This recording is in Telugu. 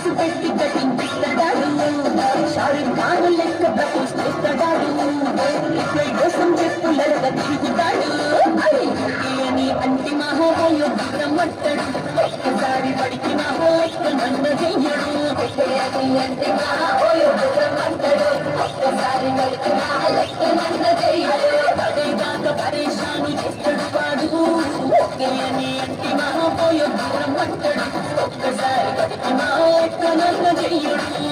ఫేస్ పెట్టి కటింగిస్తాడు షారుఖ్ ఖాన్ లెక్క ప్రపోజ్స్తాడు రిప్లై కోసం చెప్పులగా తిరుగుతాడు అని అంటి మహోయో దూరమంటాడు ఒక్కసారి పడికి మహోయో నన్ను చెయ్యడు అంటి మహోయో దూరమంటాడు ఒక్కసారి పడికి మహోయో నన్ను చెయ్యడు పడేదాకా పరేషాను చేస్తాడు వాడు ఓకే అని అంటి మహోయో దూరమంటాడు ఒక్కసారి పడికి మహోయో నన్ను చెయ్యడు